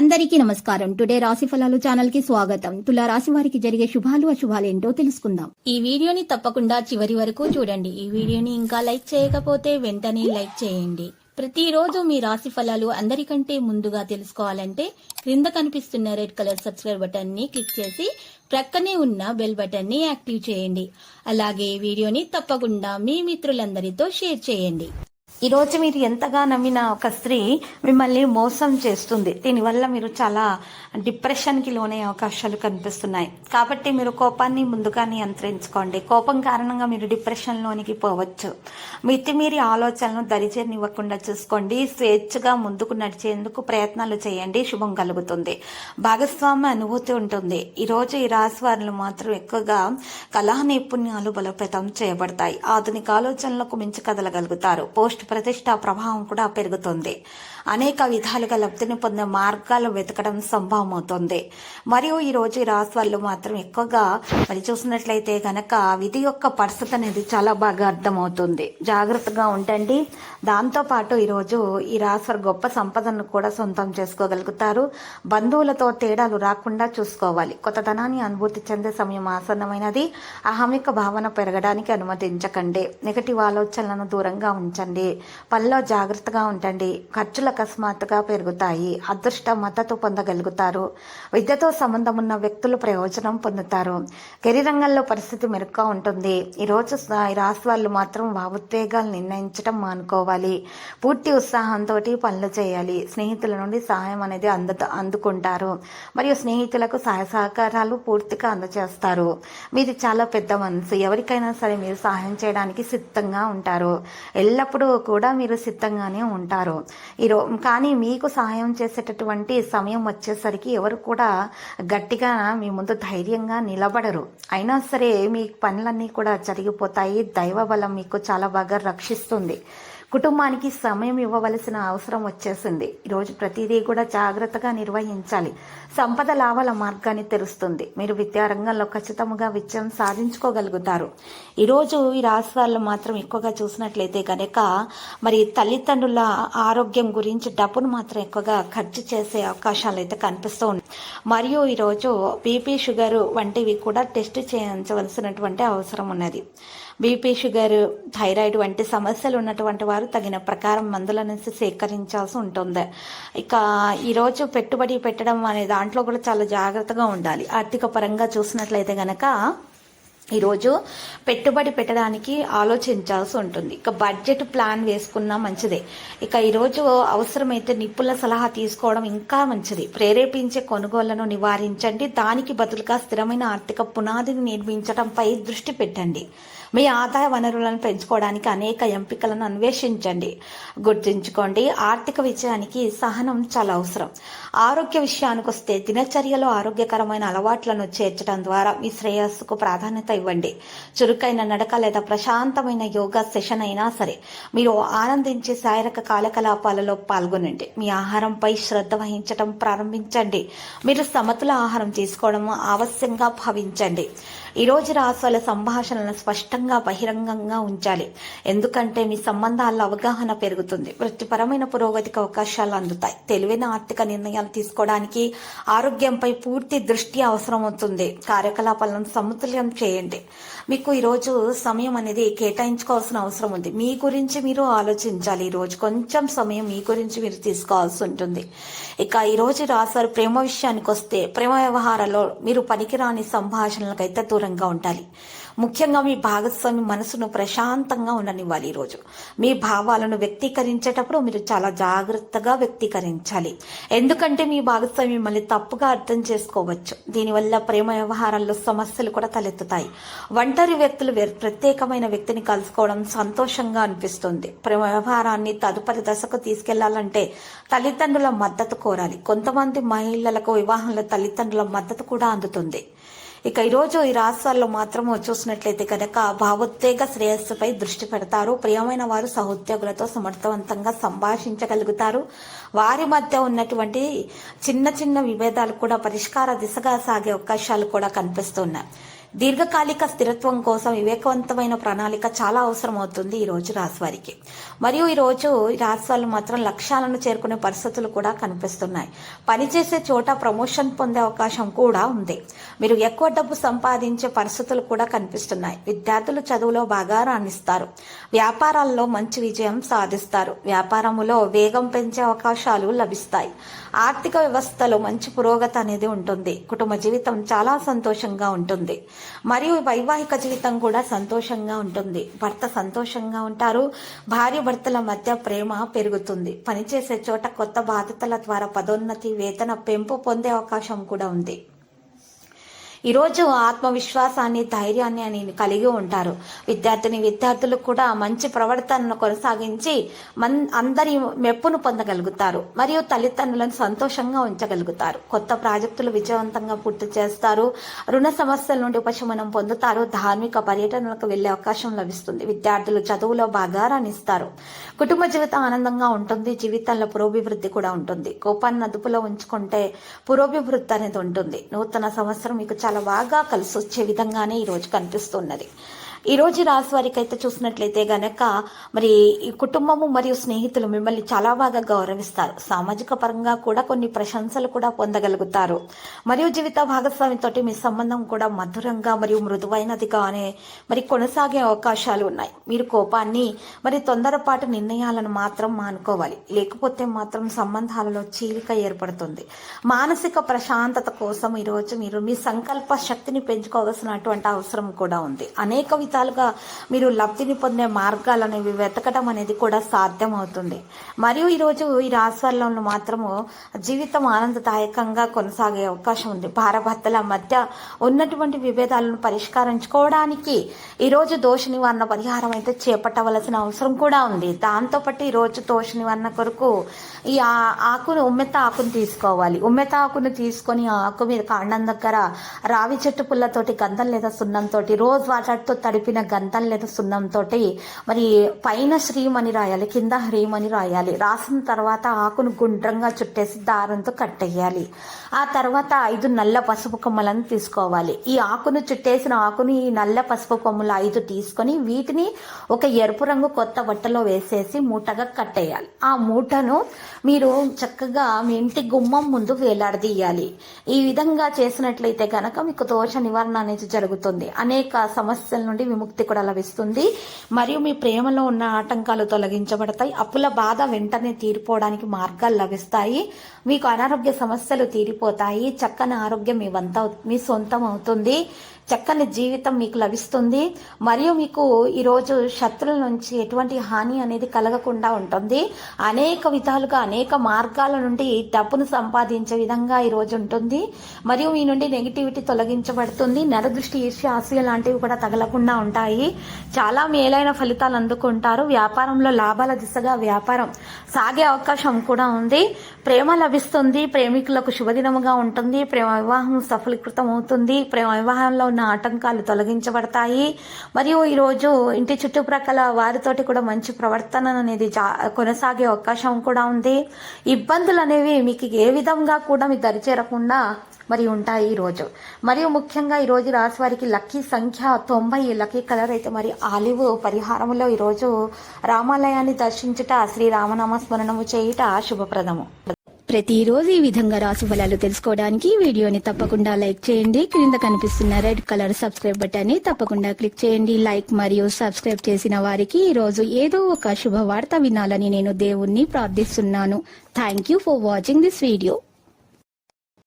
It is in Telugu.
అందరికీ నమస్కారం. టుడే రాశి ఫలాలు ఛానల్ కి స్వాగతం. తులా రాశి వారికి జరిగే శుభాలు అశుభాలేంటో తెలుసుకుందాం. ఈ వీడియోని తప్పకుండా చివరి వరకు చూడండి. ఈ వీడియోని ఇంకా లైక్ చేయకపోతే వెంటనే లైక్ చేయండి. ప్రతిరోజు మీ రాశి ఫలాలు అందరికంటే ముందుగా తెలుసుకోవాలంటే క్రింద కనిపిస్తున్న రెడ్ కలర్ సబ్స్క్రైబ్ బటన్ ని క్లిక్ చేసి ప్రక్కనే ఉన్న బెల్ బటన్ ని యాక్టివ్ చేయండి. అలాగే వీడియోని తప్పకుండా మీ మిత్రులందరితో షేర్ చేయండి. ఈ రోజు మీరు ఎంతగా నమ్మిన ఒక స్త్రీ మిమ్మల్ని మోసం చేస్తుంది. దీనివల్ల మీరు చాలా డిప్రెషన్కి లోనే అవకాశాలు కనిపిస్తున్నాయి. కాబట్టి మీరు కోపాన్ని ముందుగా నియంత్రించుకోండి. కోపం కారణంగా మీరు డిప్రెషన్లోనికి పోవచ్చు. మితిమీరి ఆలోచనలను దరిచేరనివ్వకుండా చూసుకోండి. స్వేచ్ఛగా ముందుకు నడిచేందుకు ప్రయత్నాలు చేయండి. శుభం కలుగుతుంది. భాగస్వామ్య అనుభూతి ఉంటుంది. ఈరోజు ఈ రాశి వారిలో మాత్రం ఎక్కువగా కళా నైపుణ్యాలు బలోపేతం చేయబడతాయి. ఆధునిక ఆలోచనలకు మించి కదలగలుగుతారు. పోస్ట్ ప్రతిష్ట ప్రభావం కూడా పెరుగుతుంది. అనేక విధాలుగా లబ్ధిని పొందే మార్గాలు వెతకడం సంభవమవుతుంది. మరియు ఈ రోజు ఈ రాశి వాళ్ళు మాత్రం ఎక్కువగా మరి చూసినట్లయితే గనక విధి యొక్క పరిస్థితి అనేది చాలా బాగా అర్థమవుతుంది. జాగ్రత్తగా ఉండండి. దాంతో పాటు ఈరోజు ఈ రాశి వారు గొప్ప సంపదను కూడా సొంతం చేసుకోగలుగుతారు. బంధువులతో తేడాలు రాకుండా చూసుకోవాలి. కొత్తదనాన్ని అనుభూతి చెందే సమయం ఆసన్నమైనది. అహమిక భావన పెరగడానికి అనుమతించకండి. నెగటివ్ ఆలోచనలను దూరంగా ఉంచండి. పనిలో జాగ్రత్తగా ఉండండి. ఖర్చులు అకస్మాత్తుగా పెరుగుతాయి. అదృష్ట మద్దతు పొందగలుగుతారు. విద్యతో సంబంధం ఉన్న వ్యక్తులు ప్రయోజనం పొందుతారు. కెరీర్ రంగంలో పరిస్థితి మెరుగ్గా ఉంటుంది. ఈరోజు ఈ రాశి వాళ్ళు మాత్రం భావోద్వేగాలు నిర్ణయించడం మానుకోవాలి. పూర్తి ఉత్సాహంతో పనులు చేయాలి. స్నేహితుల నుండి సహాయం అనేది అందుకుంటారు. మరియు స్నేహితులకు సహాయ సహకారాలు పూర్తిగా అందజేస్తారు. మీది చాలా పెద్ద మనసు. ఎవరికైనా సరే మీరు సహాయం చేయడానికి సిద్ధంగా ఉంటారు. ఎల్లప్పుడూ కూడా మీరు సిద్ధంగానే ఉంటారు. కానీ మీకు సహాయం చేసేటటువంటి సమయం వచ్చేసరికి ఎవరు కూడా గట్టిగా మీ ముందు ధైర్యంగా నిలబడరు. అయినా సరే మీ పనులన్నీ కూడా జరిగిపోతాయి. దైవ బలం మీకు చాలా బాగా రక్షిస్తుంది. కుటుంబానికి సమయం ఇవ్వవలసిన అవసరం వచ్చేసింది. ఈరోజు ప్రతిదీ కూడా జాగ్రత్తగా నిర్వహించాలి. సంపద లాభాల మార్గాన్ని తెరుస్తుంది. మీరు విద్యారంగంలో ఖచ్చితంగా విజయం సాధించుకోగలుగుతారు. ఈరోజు ఈ రాశి వాళ్ళు మాత్రం ఎక్కువగా చూసినట్లయితే కనుక మరి తల్లిదండ్రుల ఆరోగ్యం గురించి డబ్బును మాత్రం ఎక్కువగా ఖర్చు చేసే అవకాశాలు అయితే కనిపిస్తూ ఉన్నాయి. మరియు ఈరోజు బీపీ షుగర్ వంటివి కూడా టెస్ట్ చేయించవలసినటువంటి అవసరం ఉన్నది. బీపీ షుగర్ థైరాయిడ్ వంటి సమస్యలు ఉన్నటువంటి వారు తగిన ప్రకారం మందులను సేకరించాల్సి ఉంటుంది. ఇక ఈరోజు పెట్టుబడి పెట్టడం అనే దాంట్లో కూడా చాలా జాగ్రత్తగా ఉండాలి. ఆర్థిక పరంగా చూసినట్లయితే గనక ఈరోజు పెట్టుబడి పెట్టడానికి ఆలోచించాల్సి ఉంటుంది. ఇక బడ్జెట్ ప్లాన్ వేసుకున్నా మంచిదే. ఇక ఈరోజు అవసరమైతే నిపుణుల సలహా తీసుకోవడం ఇంకా మంచిది. ప్రేరేపించే కొనుగోళ్లను నివారించండి. దానికి బదులుగా స్థిరమైన ఆర్థిక పునాదిని నిర్మించడంపై దృష్టి పెట్టండి. మీ ఆదాయ వనరులను పెంచుకోవడానికి అనేక ఎంపికలను అన్వేషించండి. గుర్తుంచుకోండి, ఆర్థిక విజయానికి సహనం చాలా అవసరం. ఆరోగ్య విషయానికి వస్తే దినచర్యలో ఆరోగ్యకరమైన అలవాట్లను చేర్చడం ద్వారా మీ శ్రేయస్సుకు ప్రాధాన్యత ఇవ్వండి. చురుకైన నడక లేదా ప్రశాంతమైన యోగా సెషన్ అయినా సరే మీరు ఆనందించే శారీరక కార్యకలాపాలలో పాల్గొనండి. మీ ఆహారంపై శ్రద్ధ వహించడం ప్రారంభించండి. మీరు సమతుల ఆహారం తీసుకోవడం ఆవశ్యంగా భావించండి. ఈ రోజు రాశుల సంభాషణలను స్పష్టంగా బహిరంగంగా ఉంచాలి. ఎందుకంటే మీ సంబంధాల్లో అవగాహన పెరుగుతుంది. వృత్తిపరమైన పురోగతికి అవకాశాలు అందుతాయి. తెలివైన ఆర్థిక నిర్ణయాలు తీసుకోవడానికి ఆరోగ్యంపై పూర్తి దృష్టి అవసరమవుతుంది. కార్యకలాపాలను సమతుల్యం చేయండి. మీకు ఈరోజు సమయం అనేది కేటాయించుకోవాల్సిన అవసరం ఉంది. మీ గురించి మీరు ఆలోచించాలి. ఈరోజు కొంచెం సమయం మీ గురించి మీరు తీసుకోవాల్సి ఉంటుంది. ఇక ఈరోజు రాశారు ప్రేమ విషయానికి వస్తే ప్రేమ వ్యవహారాల్లో మీరు పనికిరాని సంభాషణలకైతే దూరంగా ఉండాలి. ముఖ్యంగా మీ భాగస్వామి మనసును ప్రశాంతంగా ఉండనివ్వాలి. ఈరోజు మీ భావాలను వ్యక్తీకరించేటప్పుడు మీరు చాలా జాగ్రత్తగా వ్యక్తీకరించాలి. ఎందుకంటే మీ భాగస్వామి మిమ్మల్ని తప్పుగా అర్థం చేసుకోవచ్చు. దీనివల్ల ప్రేమ వ్యవహారాల్లో సమస్యలు కూడా తలెత్తుతాయి. ఒంటరి వ్యక్తులు ప్రత్యేకమైన వ్యక్తిని కలుసుకోవడం సంతోషంగా అనిపిస్తుంది. ప్రేమ వ్యవహారాన్ని తదుపరి దశకు తీసుకెళ్లాలంటే తల్లిదండ్రుల మద్దతు కోరాలి. కొంతమంది మహిళలకు వివాహంలో తల్లిదండ్రుల మద్దతు కూడా అందుతుంది. ఇక ఈరోజు ఈ రాష్ట్రాల్లో మాత్రం చూసినట్లయితే కనుక భావోద్వేగ శ్రేయస్సుపై దృష్టి పెడతారు. ప్రియమైన వారు సహోద్యోగులతో సమర్థవంతంగా సంభాషించగలుగుతారు. వారి మధ్య ఉన్నటువంటి చిన్న చిన్న విభేదాలు కూడా పరిష్కార దిశగా సాగే అవకాశాలు కూడా కనిపిస్తున్నాయి. దీర్ఘకాలిక స్థిరత్వం కోసం వివేకవంతమైన ప్రణాళిక చాలా అవసరం అవుతుంది ఈ రోజు రాశి వారికి. మరియు ఈ రోజు ఈ రాశి వాళ్ళు మాత్రం లక్ష్యాలను చేరుకునే పరిస్థితులు కూడా కనిపిస్తున్నాయి. పనిచేసే చోట ప్రమోషన్ పొందే అవకాశం కూడా ఉంది. మీరు ఎక్కువ డబ్బు సంపాదించే పరిస్థితులు కూడా కనిపిస్తున్నాయి. విద్యార్థులు చదువులో బాగా రాణిస్తారు. వ్యాపారాల్లో మంచి విజయం సాధిస్తారు. వ్యాపారములో వేగం పెంచే అవకాశాలు లభిస్తాయి. ఆర్థిక వ్యవస్థలో మంచి పురోగతి అనేది ఉంటుంది. కుటుంబ జీవితం చాలా సంతోషంగా ఉంటుంది. మరియు వైవాహిక జీవితం కూడా సంతోషంగా ఉంటుంది. భర్త సంతోషంగా ఉంటారు. భార్య భర్తల మధ్య ప్రేమ పెరుగుతుంది. పనిచేసే చోట కొత్త బాధ్యతల ద్వారా పదోన్నతి, వేతన పెంపు పొందే అవకాశం కూడా ఉంది. ఈరోజు ఆత్మవిశ్వాసాన్ని, ధైర్యాన్ని అని కలిగి ఉంటారు. విద్యార్థులు కూడా మంచి ప్రవర్తనను కొనసాగించి అందరి మెప్పును పొందగలుగుతారు. మరియు తల్లిదండ్రులను సంతోషంగా ఉంచగలుగుతారు. కొత్త ప్రాజెక్టులు విజయవంతంగా పూర్తి చేస్తారు. రుణ సమస్యల నుండి ఉపశమనం పొందుతారు. ధార్మిక పర్యటనలకు వెళ్లే అవకాశం లభిస్తుంది. విద్యార్థులు చదువులో బాగా రాణిస్తారు. కుటుంబ జీవితం ఆనందంగా ఉంటుంది. జీవితంలో పురోభివృద్ధి కూడా ఉంటుంది. కోపాన్ని అదుపులో ఉంచుకుంటే పురోభివృద్ధి అనేది ఉంటుంది. నూతన సంవత్సరం మీకు చాలా బాగా కలిసి వచ్చే విధంగానే ఈ రోజు కనిపిస్తున్నది. ఈ రోజు రాశి వారికి అయితే చూసినట్లయితే గనక మరి ఈ కుటుంబము మరియు స్నేహితులు మిమ్మల్ని చాలా బాగా గౌరవిస్తారు. సామాజిక పరంగా కూడా కొన్ని ప్రశంసలు కూడా పొందగలుగుతారు. మరియు జీవిత భాగస్వామితోటి మీ సంబంధం కూడా మధురంగా మరియు మృదువైనదిగానే మరి కొనసాగే అవకాశాలు ఉన్నాయి. మీరు కోపాన్ని మరి తొందరపాటు నిర్ణయాలను మాత్రం మానుకోవాలి. లేకపోతే మాత్రం సంబంధాలలో చీలిక ఏర్పడుతుంది. మానసిక ప్రశాంతత కోసం ఈరోజు మీరు మీ సంకల్ప శక్తిని పెంచుకోవాల్సినటువంటి అవసరం కూడా ఉంది. అనేక విధాలుగా మీరు లబ్ధిని పొందే మార్గాలు అనేవి వెతకడం అనేది కూడా సాధ్యం అవుతుంది. మరియు ఈరోజు ఈ రాశి వారిలో మాత్రము జీవితం ఆనందదాయకంగా కొనసాగే అవకాశం ఉంది. భార్యాభర్తల మధ్య ఉన్నటువంటి విభేదాలను పరిష్కరించుకోవడానికి ఈరోజు దోష నివారణ పరిహారం అయితే చేపట్టవలసిన అవసరం కూడా ఉంది. దాంతోపాటు ఈరోజు దోష నివారణ కొరకు ఈ ఉమ్మెత్త ఆకును తీసుకోవాలి. ఉమ్మెత్త ఆకును తీసుకొని ఆ ఆకు మీద కాండం దగ్గర రావి చెట్టు పుల్లతోటి గంధం లేదా సున్నంతో రోజ్ వాటర్తో తడిపిన గంధం లేదా సున్నంతో మరి పైన శ్రీం అని రాయాలి, కింద హ్రీం అని రాయాలి. రాసిన తర్వాత ఆకును గుండ్రంగా చుట్టేసి దారంతో కట్టేయాలి. ఆ తర్వాత 5 నల్ల పసుపు కొమ్మలను తీసుకోవాలి. ఈ ఆకును చుట్టేసిన ఆకుని ఈ నల్ల పసుపు కొమ్మలు 5 తీసుకొని వీటిని ఒక ఎరుపు రంగు కొత్త బట్టలో వేసేసి మూటగా కట్టేయాలి. ఆ మూటను మీరు చక్కగా మీ ఇంటి గుమ్మం ముందు వేలాడదీయాలి. ఈ విధంగా చేసినట్లయితే కనుక మీకు దోష నివారణ అనేది జరుగుతుంది. అనేక సమస్యల నుండి విముక్తి కూడా లభిస్తుంది. మరియు మీ ప్రేమలో ఉన్న ఆటంకాలు తొలగించబడతాయి. అప్పుల బాధ వెంటనే తీరిపోవడానికి మార్గాలు లభిస్తాయి. మీకు అనారోగ్య సమస్యలు తీరిపోతాయి. చక్కని ఆరోగ్యం మీ సొంతం అవుతుంది. చక్కని జీవితం మీకు లభిస్తుంది. మరియు మీకు ఈరోజు శత్రువుల నుంచి ఎటువంటి హాని అనేది కలగకుండా ఉంటుంది. అనేక విధాలుగా అనేక మార్గాల నుండి డబ్బును సంపాదించే విధంగా ఈరోజు ఉంటుంది. మరియు మీ నుండి నెగిటివిటీ తొలగించబడుతుంది. నరదృష్టి, ఈర్ష్య, అసూయ లాంటివి కూడా తగలకుండా ఉంటాయి. చాలా మేలైన ఫలితాలు అందుకుంటారు. వ్యాపారంలో లాభాల దిశగా వ్యాపారం సాగే అవకాశం కూడా ఉంది. ప్రేమ లభిస్తుంది. ప్రేమికులకు శుభదినముగా ఉంటుంది. ప్రేమ వివాహం సఫలీకృతం అవుతుంది. ప్రేమ వివాహంలో ఉన్న ఆటంకాలు తొలగించబడతాయి. మరియు ఈరోజు ఇంటి చుట్టుప్రక్కల వారితోటి కూడా మంచి ప్రవర్తన అనేది కొనసాగే అవకాశం కూడా ఉంది. ఇబ్బందులు అనేవి మీకు ఏ విధంగా కూడా మీ దరిచేరకుండా మరి ఉంటాయి ఈరోజు. మరియు ముఖ్యంగా ఈరోజు రాశి వారికి లక్కీ సంఖ్య 90, లక్కీ కలర్ అయితే మరి ఆలివ్. పరిహారములో ఈరోజు రామాలయాన్ని దర్శించుట, శ్రీరామనామ స్మరణము చేయుట శుభప్రదము. ప్రతిరోజు ఈ విధంగా రాశి ఫలాలు తెలుసుకోవడానికి వీడియోని తప్పకుండా లైక్ చేయండి. క్రింద కనిపిస్తున్న రెడ్ కలర్ సబ్స్క్రైబ్ బటన్ ని తప్పకుండా క్లిక్ చేయండి. లైక్ మరియు సబ్స్క్రైబ్ చేసిన వారికి ఈ రోజు ఏదో ఒక శుభవార్త వినాలని నేను దేవుణ్ణి ప్రార్థిస్తున్నాను. Thank you for watching this video.